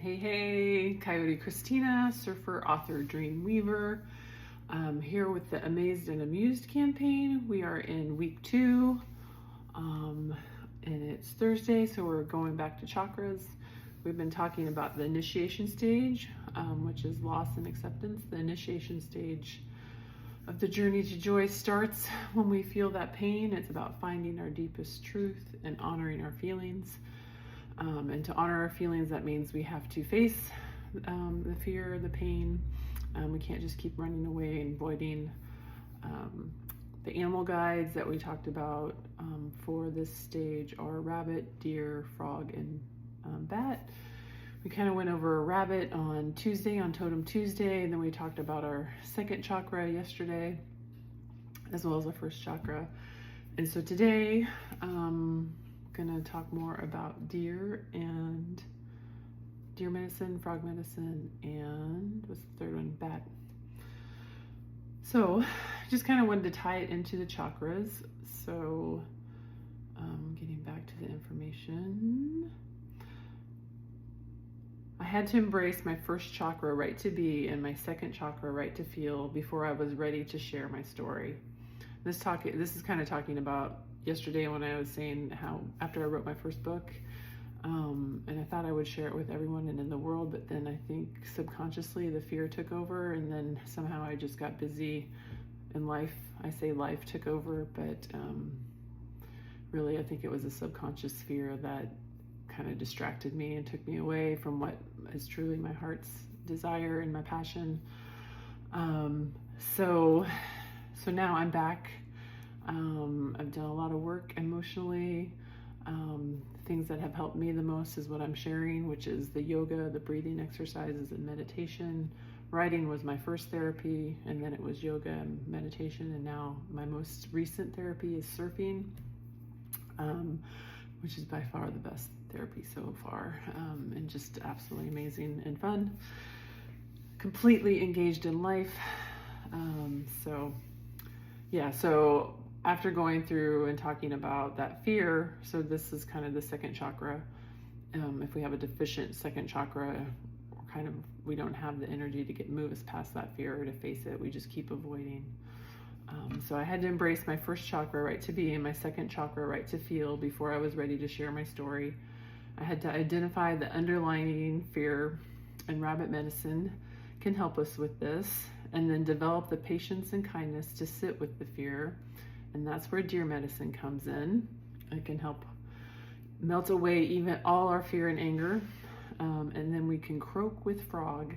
Hey, Coyote Christina, surfer, author, dream weaver. Here with the Amazed and Amused campaign. We are in week 2, and it's Thursday, so we're going back to chakras. We've been talking about the initiation stage, which is loss and acceptance. The initiation stage of the journey to joy starts when we feel that pain. It's about finding our deepest truth and honoring our feelings. And to honor our feelings, that means we have to face the fear, the pain. We can't just keep running away and avoiding. The animal guides that we talked about for this stage are rabbit, deer, frog, and bat. We kind of went over rabbit on Tuesday, on Totem Tuesday, and then we talked about our second chakra yesterday, as well as our first chakra. And so today, gonna talk more about deer and deer medicine, frog medicine, and what's the third one? Bat. So just kind of wanted to tie it into the chakras. So getting back to the information, I had to embrace my first chakra, right to be, and my second chakra, right to feel, before I was ready to share my story. This is kind of talking about yesterday when I was saying how after I wrote my first book, and I thought I would share it with everyone and in the world, but then I think subconsciously the fear took over, and then somehow I just got busy in life. I say life took over, but really I think it was a subconscious fear that kind of distracted me and took me away from what is truly my heart's desire and my passion. So now I'm back. I've done a lot of work emotionally. Things that have helped me the most is what I'm sharing, which is the yoga, the breathing exercises, and meditation. Writing was my first therapy, and then it was yoga and meditation, and now my most recent therapy is surfing, which is by far the best therapy so far, and just absolutely amazing and fun. Completely engaged in life. So after going through and talking about that fear, so this is kind of the second chakra. If we have a deficient second chakra, we don't have the energy to move us past that fear or to face it. We just keep avoiding. So I had to embrace my first chakra, right to be, and my second chakra, right to feel, before I was ready to share my story. I had to identify the underlying fear, and rabbit medicine can help us with this, and then develop the patience and kindness to sit with the fear. And that's where deer medicine comes in. It can help melt away even all our fear and anger. And then we can croak with frog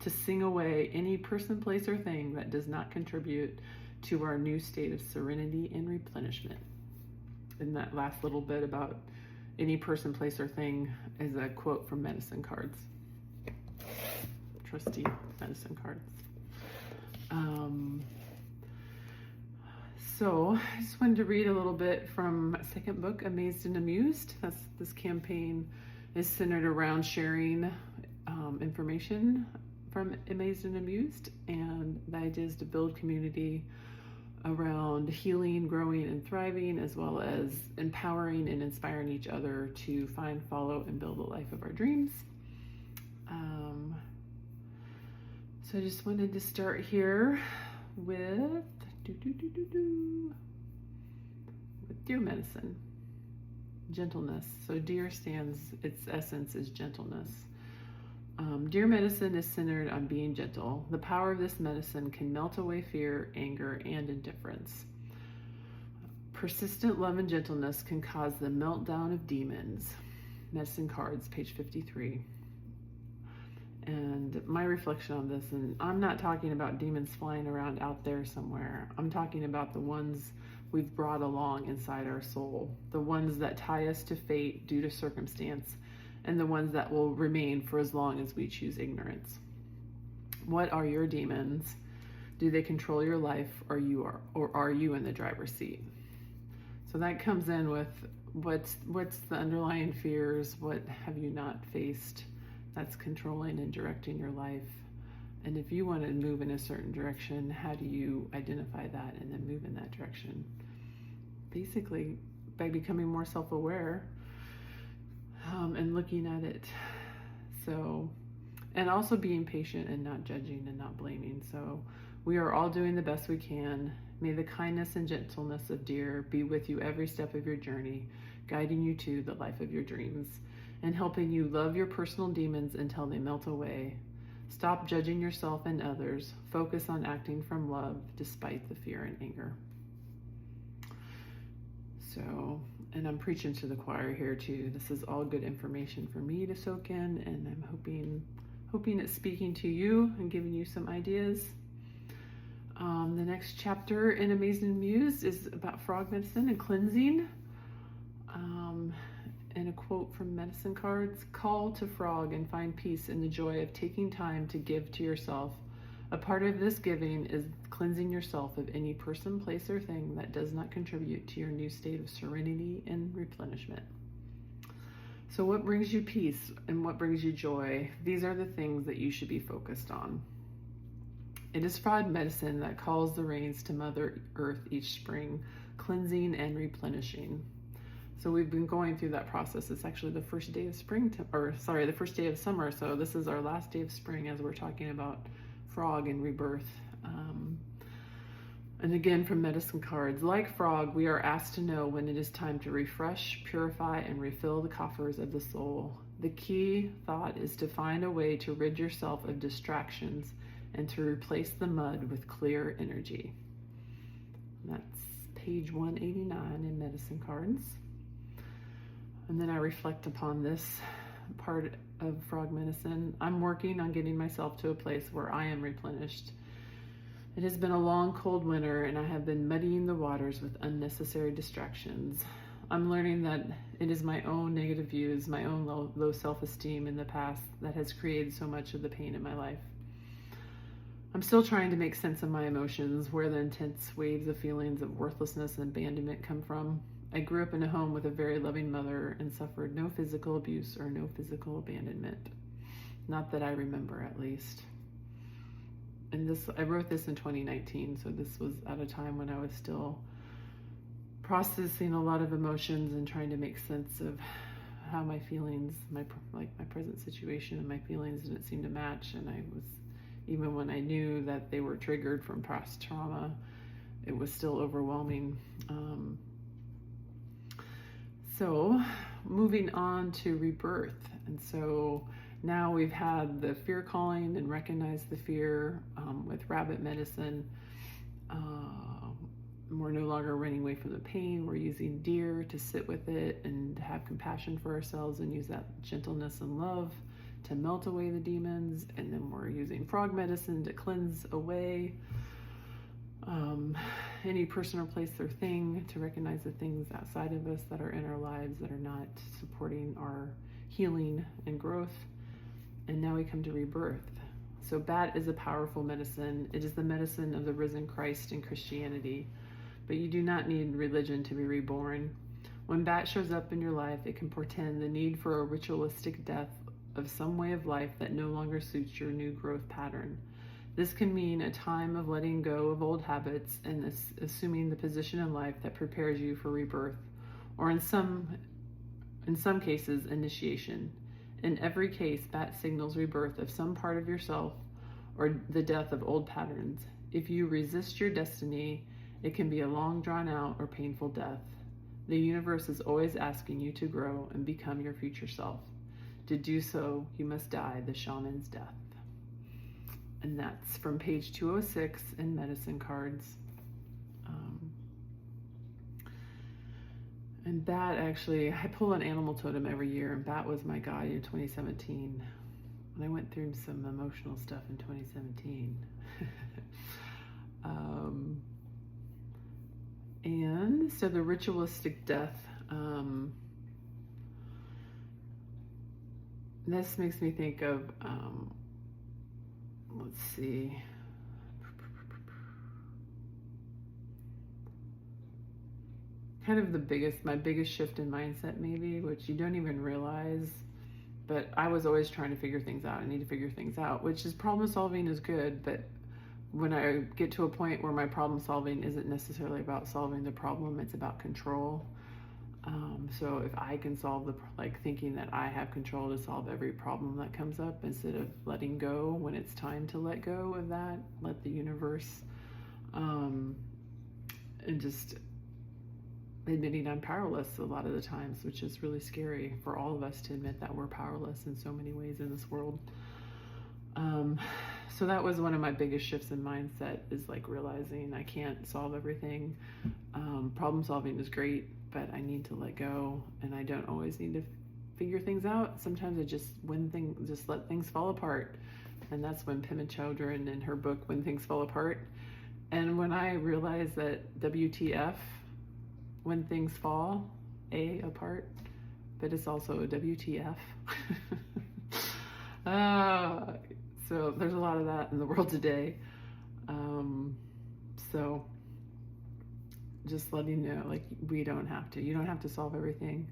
to sing away any person, place, or thing that does not contribute to our new state of serenity and replenishment. And that last little bit about any person, place, or thing is a quote from medicine cards. Trusty medicine cards. So I just wanted to read a little bit from my second book, Amazed and Amused. This campaign is centered around sharing information from Amazed and Amused, and the idea is to build community around healing, growing, and thriving, as well as empowering and inspiring each other to find, follow, and build a life of our dreams. So I just wanted to start here with deer medicine, gentleness. So deer its essence is gentleness. Deer medicine is centered on being gentle. The power of this medicine can melt away fear, anger, and indifference. Persistent love and gentleness can cause the meltdown of demons. Medicine cards, page 53. And my reflection on this, and I'm not talking about demons flying around out there somewhere. I'm talking about the ones we've brought along inside our soul, the ones that tie us to fate due to circumstance, and the ones that will remain for as long as we choose ignorance. What are your demons? Do they control your life, or are you in the driver's seat? So that comes in with what's the underlying fears? What have you not faced that's controlling and directing your life? And if you want to move in a certain direction, how do you identify that and then move in that direction? Basically, by becoming more self-aware and looking at it So, and also being patient and not judging and not blaming. So we are all doing the best we can. May the kindness and gentleness of deer be with you every step of your journey, guiding you to the life of your dreams and helping you love your personal demons until they melt away. Stop judging yourself and others. Focus on acting from love despite the fear and anger. So, and I'm preaching to the choir here too. This is all good information for me to soak in, and I'm hoping it's speaking to you and giving you some ideas. The next chapter in Amazed and Amused is about frog medicine and cleansing. And a quote from medicine cards: call to frog and find peace in the joy of taking time to give to yourself. A part of this giving is cleansing yourself of any person, place, or thing that does not contribute to your new state of serenity and replenishment. So what brings you peace and what brings you joy? These are the things that you should be focused on. It is frog medicine that calls the rains to Mother Earth each spring, cleansing and replenishing. So we've been going through that process. It's actually the first day of the first day of summer. So this is our last day of spring as we're talking about frog and rebirth. And again, from medicine cards, like frog, we are asked to know when it is time to refresh, purify, and refill the coffers of the soul. The key thought is to find a way to rid yourself of distractions and to replace the mud with clear energy. And that's page 189 in medicine cards. And then I reflect upon this part of frog medicine. I'm working on getting myself to a place where I am replenished. It has been a long, cold winter, and I have been muddying the waters with unnecessary distractions. I'm learning that it is my own negative views, my own low self-esteem in the past that has created so much of the pain in my life. I'm still trying to make sense of my emotions, where the intense waves of feelings of worthlessness and abandonment come from. I grew up in a home with a very loving mother and suffered no physical abuse or no physical abandonment. Not that I remember, at least. And I wrote this in 2019, so this was at a time when I was still processing a lot of emotions and trying to make sense of how my feelings, my present situation and my feelings didn't seem to match. And I was, even when I knew that they were triggered from past trauma, it was still overwhelming. So moving on to rebirth. And so now we've had the fear calling and recognize the fear with rabbit medicine. We're no longer running away from the pain. We're using deer to sit with it and to have compassion for ourselves and use that gentleness and love to melt away the demons. And then we're using frog medicine to cleanse away any person or place or thing, to recognize the things outside of us that are in our lives that are not supporting our healing and growth. And now we come to rebirth. So bat is a powerful medicine. It is the medicine of the risen Christ in Christianity. But you do not need religion to be reborn. When bat shows up in your life, it can portend the need for a ritualistic death of some way of life that no longer suits your new growth pattern. This can mean a time of letting go of old habits and assuming the position in life that prepares you for rebirth, or in some cases, initiation. In every case, bat signals rebirth of some part of yourself or the death of old patterns. If you resist your destiny, it can be a long, drawn-out, or painful death. The universe is always asking you to grow and become your future self. To do so, you must die the shaman's death. And that's from page 206 in medicine cards. And bat, actually, I pull an animal totem every year, and bat was my guide in 2017. And I went through some emotional stuff in 2017. And so the ritualistic death, this makes me think of, let's see, kind of my biggest shift in mindset maybe, which you don't even realize, but I was always trying to figure things out. I need to figure things out, which is problem solving is good, but when I get to a point where my problem solving isn't necessarily about solving the problem, it's about control. So if I can solve like thinking that I have control to solve every problem that comes up instead of letting go when it's time to let go of that, let the universe, and just admitting I'm powerless a lot of the times, which is really scary for all of us to admit that we're powerless in so many ways in this world. So that was one of my biggest shifts in mindset, is like realizing I can't solve everything. Problem solving is great, but I need to let go, and I don't always need to figure things out. Sometimes I just let things fall apart. And that's when Pema Chodron in her book When Things Fall Apart. And when I realized that WTF, when things fall apart, but it's also a WTF. So there's a lot of that in the world today. So just letting you know, like, you don't have to solve everything.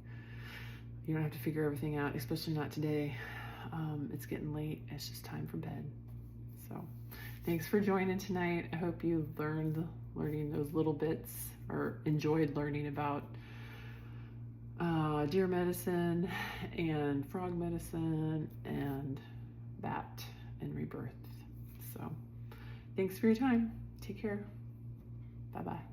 You don't have to figure everything out, especially not today. It's getting late. It's just time for bed. So thanks for joining tonight. I hope you learning those little bits, or enjoyed learning about deer medicine and frog medicine and bat and rebirth. So thanks for your time. Take care. Bye-bye.